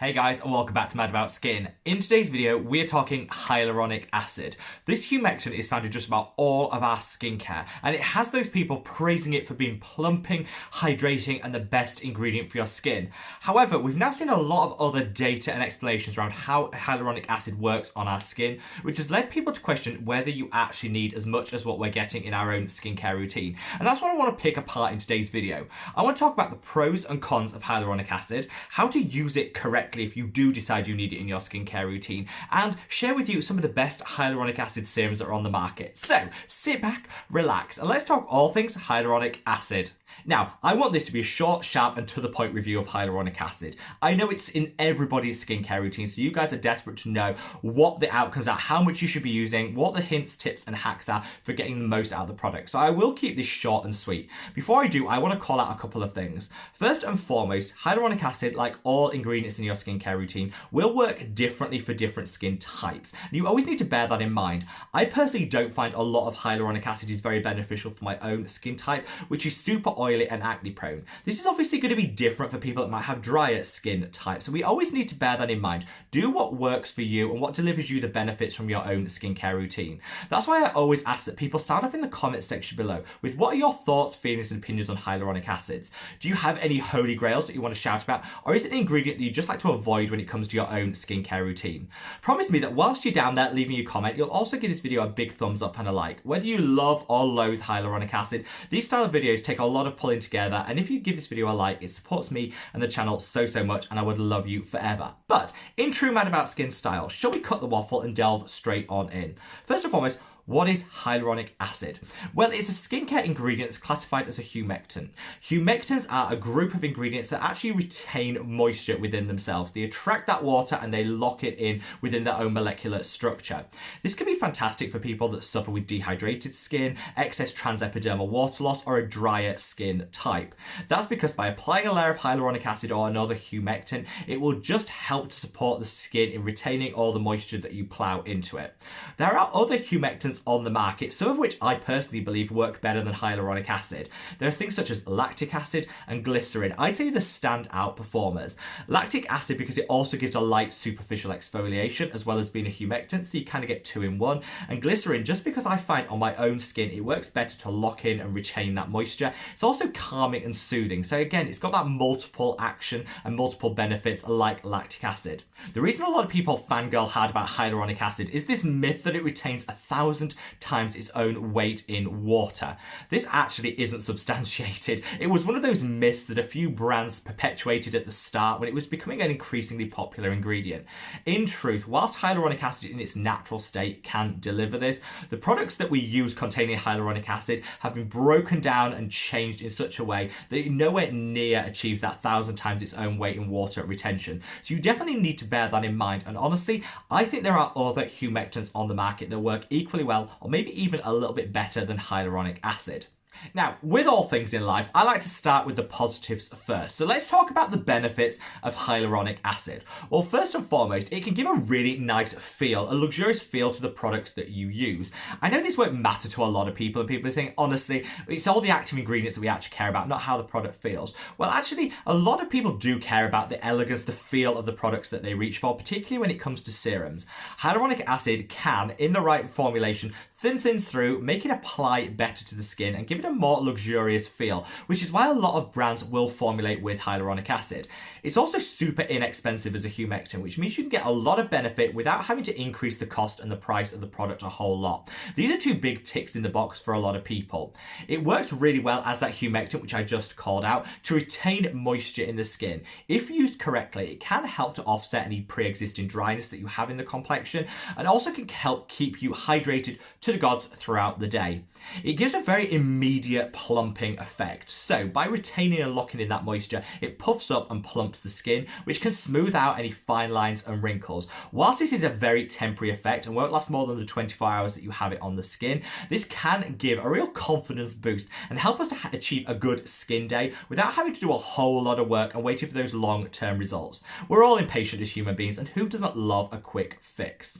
Hey guys, and welcome back to Mad About Skin. In today's video, we're talking hyaluronic acid. This humectant is found in just about all of our skincare, and it has those people praising it for being plumping, hydrating, and the best ingredient for your skin. However, we've now seen a lot of other data and explanations around how hyaluronic acid works on our skin, which has led people to question whether you actually need as much as what we're getting in our own skincare routine. And that's what I want to pick apart in today's video. I want to talk about the pros and cons of hyaluronic acid, how to use it correctly if you do decide you need it in your skincare routine, and share with you some of the best hyaluronic acid serums that are on the market. So sit back, relax, and let's talk all things hyaluronic acid. Now, I want this to be a short, sharp, and to the point review of hyaluronic acid. I know it's in everybody's skincare routine, so you guys are desperate to know what the outcomes are, how much you should be using, what the hints, tips, and hacks are for getting the most out of the product. So I will keep this short and sweet. Before I do, I want to call out a couple of things. First and foremost, hyaluronic acid, like all ingredients in your skincare routine, will work differently for different skin types. And you always need to bear that in mind. I personally don't find a lot of hyaluronic acid is very beneficial for my own skin type, which is super oily and acne prone. This is obviously going to be different for people that might have drier skin types, so we always need to bear that in mind. Do what works for you and what delivers you the benefits from your own skincare routine. That's why I always ask that people start off in the comment section below with what are your thoughts, feelings, and opinions on hyaluronic acids. Do you have any holy grails that you want to shout about, or is it an ingredient that you just like to avoid when it comes to your own skincare routine? Promise me that whilst you're down there leaving your comment, you'll also give this video a big thumbs up and a like. Whether you love or loathe hyaluronic acid, these style of videos take a lot of pulling together, and if you give this video a like, it supports me and the channel so much, and I would love you forever. But in true Mad About Skin style, shall we cut the waffle and delve straight on in? First and foremost, what is hyaluronic acid? Well, it's a skincare ingredient that's classified as a humectant. Humectants are a group of ingredients that actually retain moisture within themselves. They attract that water and they lock it in within their own molecular structure. This can be fantastic for people that suffer with dehydrated skin, excess transepidermal water loss, or a drier skin type. That's because by applying a layer of hyaluronic acid or another humectant, it will just help to support the skin in retaining all the moisture that you plow into it. There are other humectants on the market, some of which I personally believe work better than hyaluronic acid. There are things such as lactic acid and glycerin. I'd say the standout performers. Lactic acid because it also gives a light superficial exfoliation as well as being a humectant, so you kind of get two in one. And glycerin just because I find on my own skin it works better to lock in and retain that moisture. It's also calming and soothing, so again it's got that multiple action and multiple benefits like lactic acid. The reason a lot of people fangirl hard about hyaluronic acid is this myth that it retains 1,000 times its own weight in water. This actually isn't substantiated. It was one of those myths that a few brands perpetuated at the start when it was becoming an increasingly popular ingredient. In truth, whilst hyaluronic acid in its natural state can deliver this, the products that we use containing hyaluronic acid have been broken down and changed in such a way that it nowhere near achieves that 1,000 times its own weight in water retention. So you definitely need to bear that in mind, and honestly, I think there are other humectants on the market that work equally well or maybe even a little bit better than hyaluronic acid. Now, with all things in life, I like to start with the positives first. So let's talk about the benefits of hyaluronic acid. Well, first and foremost, it can give a really nice feel, a luxurious feel to the products that you use. I know this won't matter to a lot of people, and people think, honestly, it's all the active ingredients that we actually care about, not how the product feels. Well, actually, a lot of people do care about the elegance, the feel of the products that they reach for, particularly when it comes to serums. Hyaluronic acid can, in the right formulation, thin through, make it apply better to the skin and give it a more luxurious feel, which is why a lot of brands will formulate with hyaluronic acid. It's also super inexpensive as a humectant, which means you can get a lot of benefit without having to increase the cost and the price of the product a whole lot. These are two big ticks in the box for a lot of people. It works really well as that humectant, which I just called out, to retain moisture in the skin. If used correctly, it can help to offset any pre-existing dryness that you have in the complexion, and also can help keep you hydrated to the gods throughout the day. It gives a very immediate plumping effect. So by retaining and locking in that moisture, it puffs up and plumps the skin, which can smooth out any fine lines and wrinkles. Whilst this is a very temporary effect and won't last more than the 24 hours that you have it on the skin, this can give a real confidence boost and help us to achieve a good skin day without having to do a whole lot of work and waiting for those long-term results. We're all impatient as human beings, and who doesn't love a quick fix?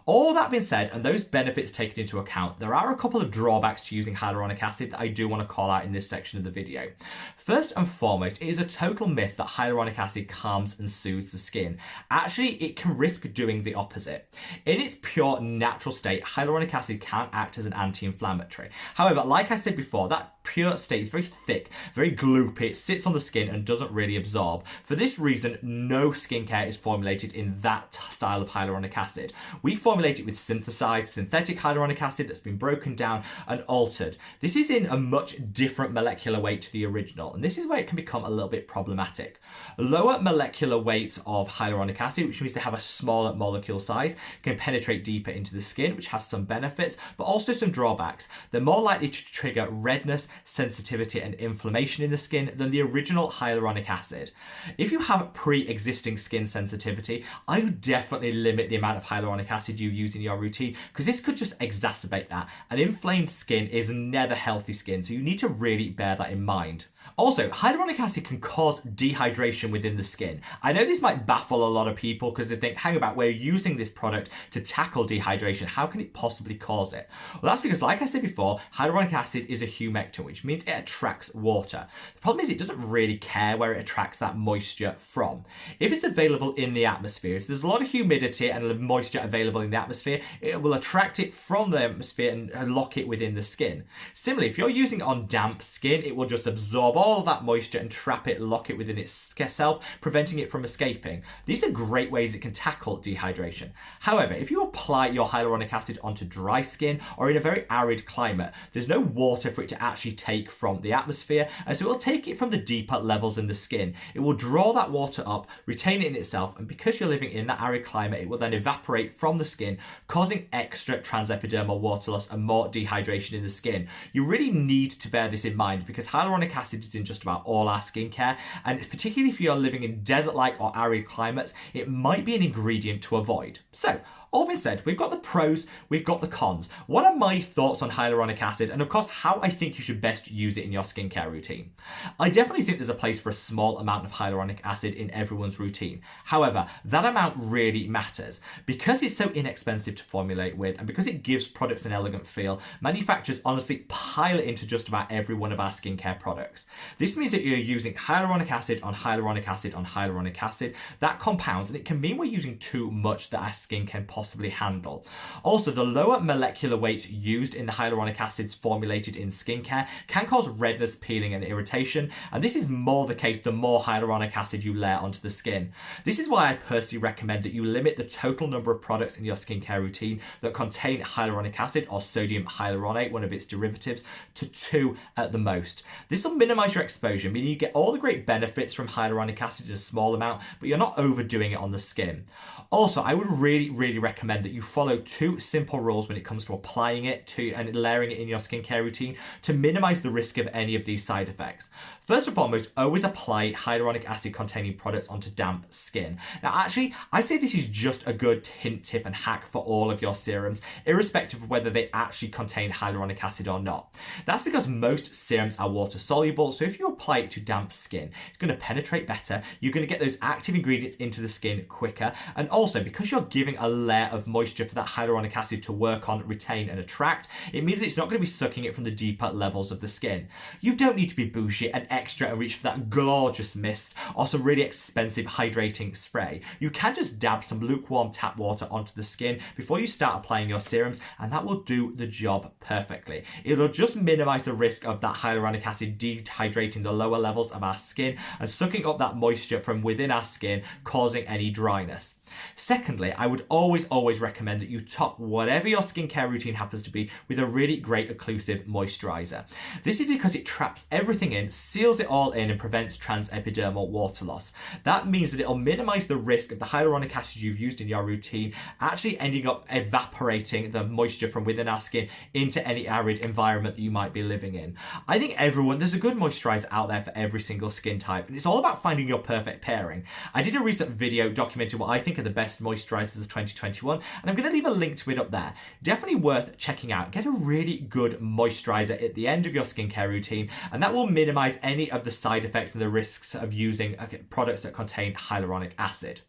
All that being said, and those benefits taken into account, there are a couple of drawbacks to using hyaluronic acid that I do want to call out in this section of the video. First and foremost, it is a total myth that hyaluronic hyaluronic acid calms and soothes the skin. Actually, it can risk doing the opposite. In its pure natural state, hyaluronic acid can act as an anti-inflammatory. However, like I said before, that pure state is very thick, very gloopy, it sits on the skin and doesn't really absorb. For this reason, no skincare is formulated in that style of hyaluronic acid. We formulate it with synthesized synthetic hyaluronic acid that's been broken down and altered. This is in a much different molecular weight to the original, and this is where it can become a little bit problematic. Lower molecular weights of hyaluronic acid, which means they have a smaller molecule size, can penetrate deeper into the skin, which has some benefits, but also some drawbacks. They're more likely to trigger redness, sensitivity and inflammation in the skin than the original hyaluronic acid. If you have pre-existing skin sensitivity, I would definitely limit the amount of hyaluronic acid you use in your routine, because this could just exacerbate that. And inflamed skin is never healthy skin, so you need to really bear that in mind. Also, hyaluronic acid can cause dehydration within the skin. I know this might baffle a lot of people because they think, hang about, we're using this product to tackle dehydration. How can it possibly cause it? Well, that's because, like I said before, hyaluronic acid is a humectant, which means it attracts water. The problem is it doesn't really care where it attracts that moisture from. If it's available in the atmosphere, if there's a lot of humidity and moisture available in the atmosphere, it will attract it from the atmosphere and lock it within the skin. Similarly, if you're using it on damp skin, it will just absorb all of that moisture and trap it, lock it within itself, preventing it from escaping. These are great ways it can tackle dehydration. However, if you apply your hyaluronic acid onto dry skin or in a very arid climate, there's no water for it to actually take from the atmosphere, and so it will take it from the deeper levels in the skin. It will draw that water up, retain it in itself, and because you're living in that arid climate, it will then evaporate from the skin, causing extra transepidermal water loss and more dehydration in the skin. You really need to bear this in mind because hyaluronic acid is in just about all our skincare, and particularly if you're living in desert-like or arid climates, it might be an ingredient to avoid. So, all being said, we've got the pros, we've got the cons. What are my thoughts on hyaluronic acid, and of course how I think you should best use it in your skincare routine? I definitely think there's a place for a small amount of hyaluronic acid in everyone's routine. However, that amount really matters. Because it's so inexpensive to formulate with, and because it gives products an elegant feel, manufacturers honestly pile it into just about every one of our skincare products. This means that you're using hyaluronic acid on hyaluronic acid on hyaluronic acid. That compounds, and it can mean we're using too much that our skin can possibly handle. Also, the lower molecular weights used in the hyaluronic acids formulated in skincare can cause redness, peeling and irritation, and this is more the case the more hyaluronic acid you layer onto the skin. This is why I personally recommend that you limit the total number of products in your skincare routine that contain hyaluronic acid or sodium hyaluronate, one of its derivatives, to 2 at the most. This will minimize your exposure, meaning you get all the great benefits from hyaluronic acid in a small amount, but you're not overdoing it on the skin. Also, I would really recommend that you follow 2 simple rules when it comes to applying it to and layering it in your skincare routine to minimize the risk of any of these side effects. First and foremost, always apply hyaluronic acid containing products onto damp skin. Now actually, I'd say this is just a good hint, tip and hack for all of your serums, irrespective of whether they actually contain hyaluronic acid or not. That's because most serums are water soluble, so if you apply it to damp skin, it's going to penetrate better, you're going to get those active ingredients into the skin quicker, and also because you're giving a layer of moisture for that hyaluronic acid to work on, retain and attract, it means that it's not going to be sucking it from the deeper levels of the skin. You don't need to be bougie and extra and reach for that gorgeous mist or some really expensive hydrating spray. You can just dab some lukewarm tap water onto the skin before you start applying your serums, and that will do the job perfectly. It'll just minimize the risk of that hyaluronic acid dehydrating the lower levels of our skin and sucking up that moisture from within our skin, causing any dryness. Secondly, I would always recommend that you top whatever your skincare routine happens to be with a really great occlusive moisturizer. This is because it traps everything in, seals it all in and prevents transepidermal water loss. That means that it'll minimize the risk of the hyaluronic acid you've used in your routine actually ending up evaporating the moisture from within our skin into any arid environment that you might be living in. I think there's a good moisturizer out there for every single skin type, and it's all about finding your perfect pairing. I did a recent video documenting what I think are the best best moisturizers of 2021, and I'm going to leave a link to it up there. Definitely worth checking out. Get a really good moisturizer at the end of your skincare routine, and that will minimize any of the side effects and the risks of using products that contain hyaluronic acid.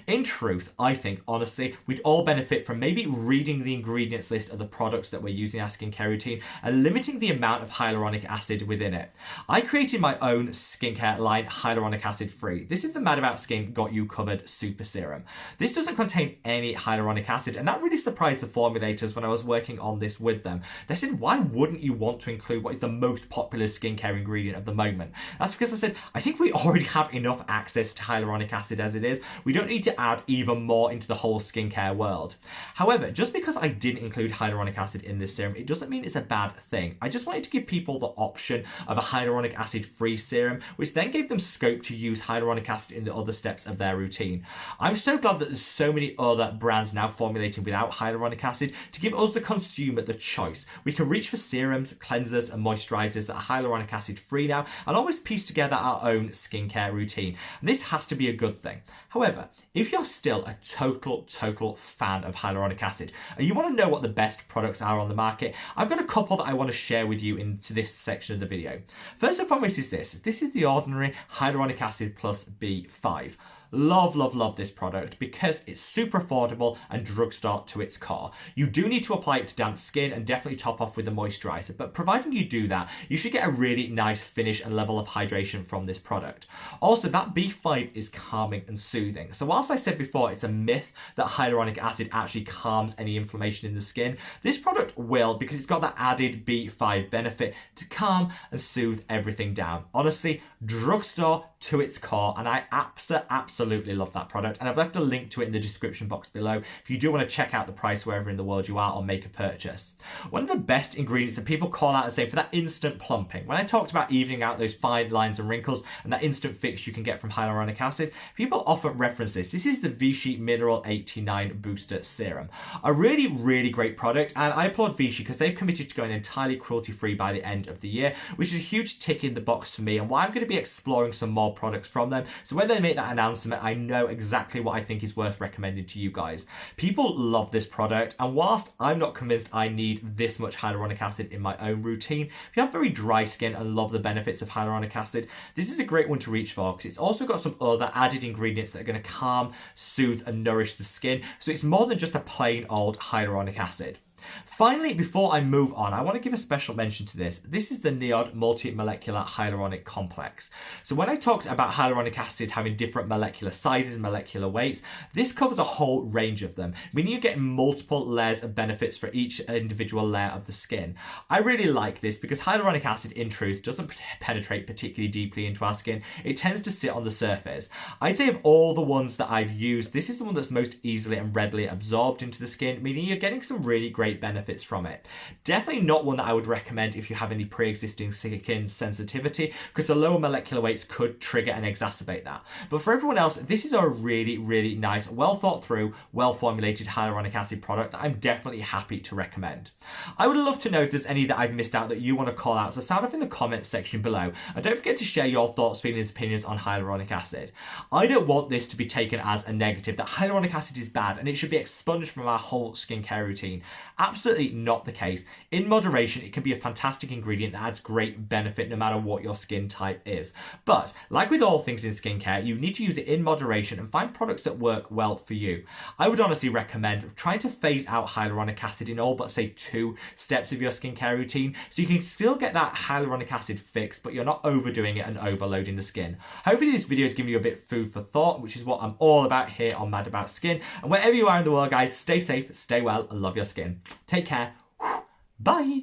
In truth, I think, honestly, we'd all benefit from maybe reading the ingredients list of the products that we're using in our skincare routine and limiting the amount of hyaluronic acid within it. I created my own skincare line, Hyaluronic Acid Free. This is the Mad About Skin Got You Covered Super Serum. This doesn't contain any hyaluronic acid, and that really surprised the formulators when I was working on this with them. They said, why wouldn't you want to include what is the most popular skincare ingredient at the moment? That's because I said, I think we already have enough access to hyaluronic acid as it is. We don't need to add even more into the whole skincare world. However, just because I didn't include hyaluronic acid in this serum, it doesn't mean it's a bad thing. I just wanted to give people the option of a hyaluronic acid free serum, which then gave them scope to use hyaluronic acid in the other steps of their routine. I'm so glad that there's so many other brands now formulating without hyaluronic acid to give us the consumer the choice. We can reach for serums, cleansers and moisturizers that are hyaluronic acid free now and almost piece together our own skincare routine. And this has to be a good thing. However, if you're still a total fan of hyaluronic acid and you want to know what the best products are on the market, I've got a couple that I want to share with you into this section of the video. First and foremost is this. This is the ordinary hyaluronic acid plus B5. Love this product because it's super affordable and drugstore to its core. You do need to apply it to damp skin and definitely top off with a moisturizer, but providing you do that, you should get a really nice finish and level of hydration from this product. Also, that B5 is calming and soothing. So whilst I said before it's a myth that hyaluronic acid actually calms any inflammation in the skin, this product will, because it's got that added B5 benefit to calm and soothe everything down. Honestly, drugstore to its core, and I absolutely love that product, and I've left a link to it in the description box below if you do want to check out the price wherever in the world you are or make a purchase. One of the best ingredients that people call out and say for that instant plumping, when I talked about evening out those fine lines and wrinkles and that instant fix you can get from hyaluronic acid, people often reference this. This is the Vichy Mineral 89 Booster Serum. A really great product, and I applaud Vichy because they've committed to going entirely cruelty free by the end of the year, which is a huge tick in the box for me and why I'm going to be exploring some more products from them. So when they make that announcement, I know exactly what I think is worth recommending to you guys. People love this product, and whilst I'm not convinced I need this much hyaluronic acid in my own routine, if you have very dry skin and love the benefits of hyaluronic acid, this is a great one to reach for because it's also got some other added ingredients that are going to calm, soothe and nourish the skin. So it's more than just a plain old hyaluronic acid. Finally, before I move on, I want to give a special mention to this. This is the niod multi-molecular hyaluronic complex. So when I talked about hyaluronic acid having different molecular sizes, molecular weights, this covers a whole range of them, meaning you get multiple layers of benefits for each individual layer of the skin. I really like this because hyaluronic acid, in truth, doesn't penetrate particularly deeply into our skin. It tends to sit on the surface. I'd say of all the ones that I've used, this is the one that's most easily and readily absorbed into the skin, meaning you're getting some really great benefits from it. Definitely not one that I would recommend if you have any pre-existing skin sensitivity, because the lower molecular weights could trigger and exacerbate that. But for everyone else, this is a really nice, well thought through, well formulated hyaluronic acid product that I'm definitely happy to recommend. I would love to know if there's any that I've missed out that you want to call out, so sound off in the comments section below, and don't forget to share your thoughts, feelings, opinions on hyaluronic acid. I don't want this to be taken as a negative, that hyaluronic acid is bad and it should be expunged from our whole skincare routine. Absolutely not the case. In moderation, it can be a fantastic ingredient that adds great benefit no matter what your skin type is. But like with all things in skincare, you need to use it in moderation and find products that work well for you. I would honestly recommend trying to phase out hyaluronic acid in all but say 2 steps of your skincare routine, so you can still get that hyaluronic acid fix, but you're not overdoing it and overloading the skin. Hopefully this video has given you a bit of food for thought, which is what I'm all about here on Mad About Skin. And wherever you are in the world, guys, stay safe, stay well, and love your skin. Take care. Bye.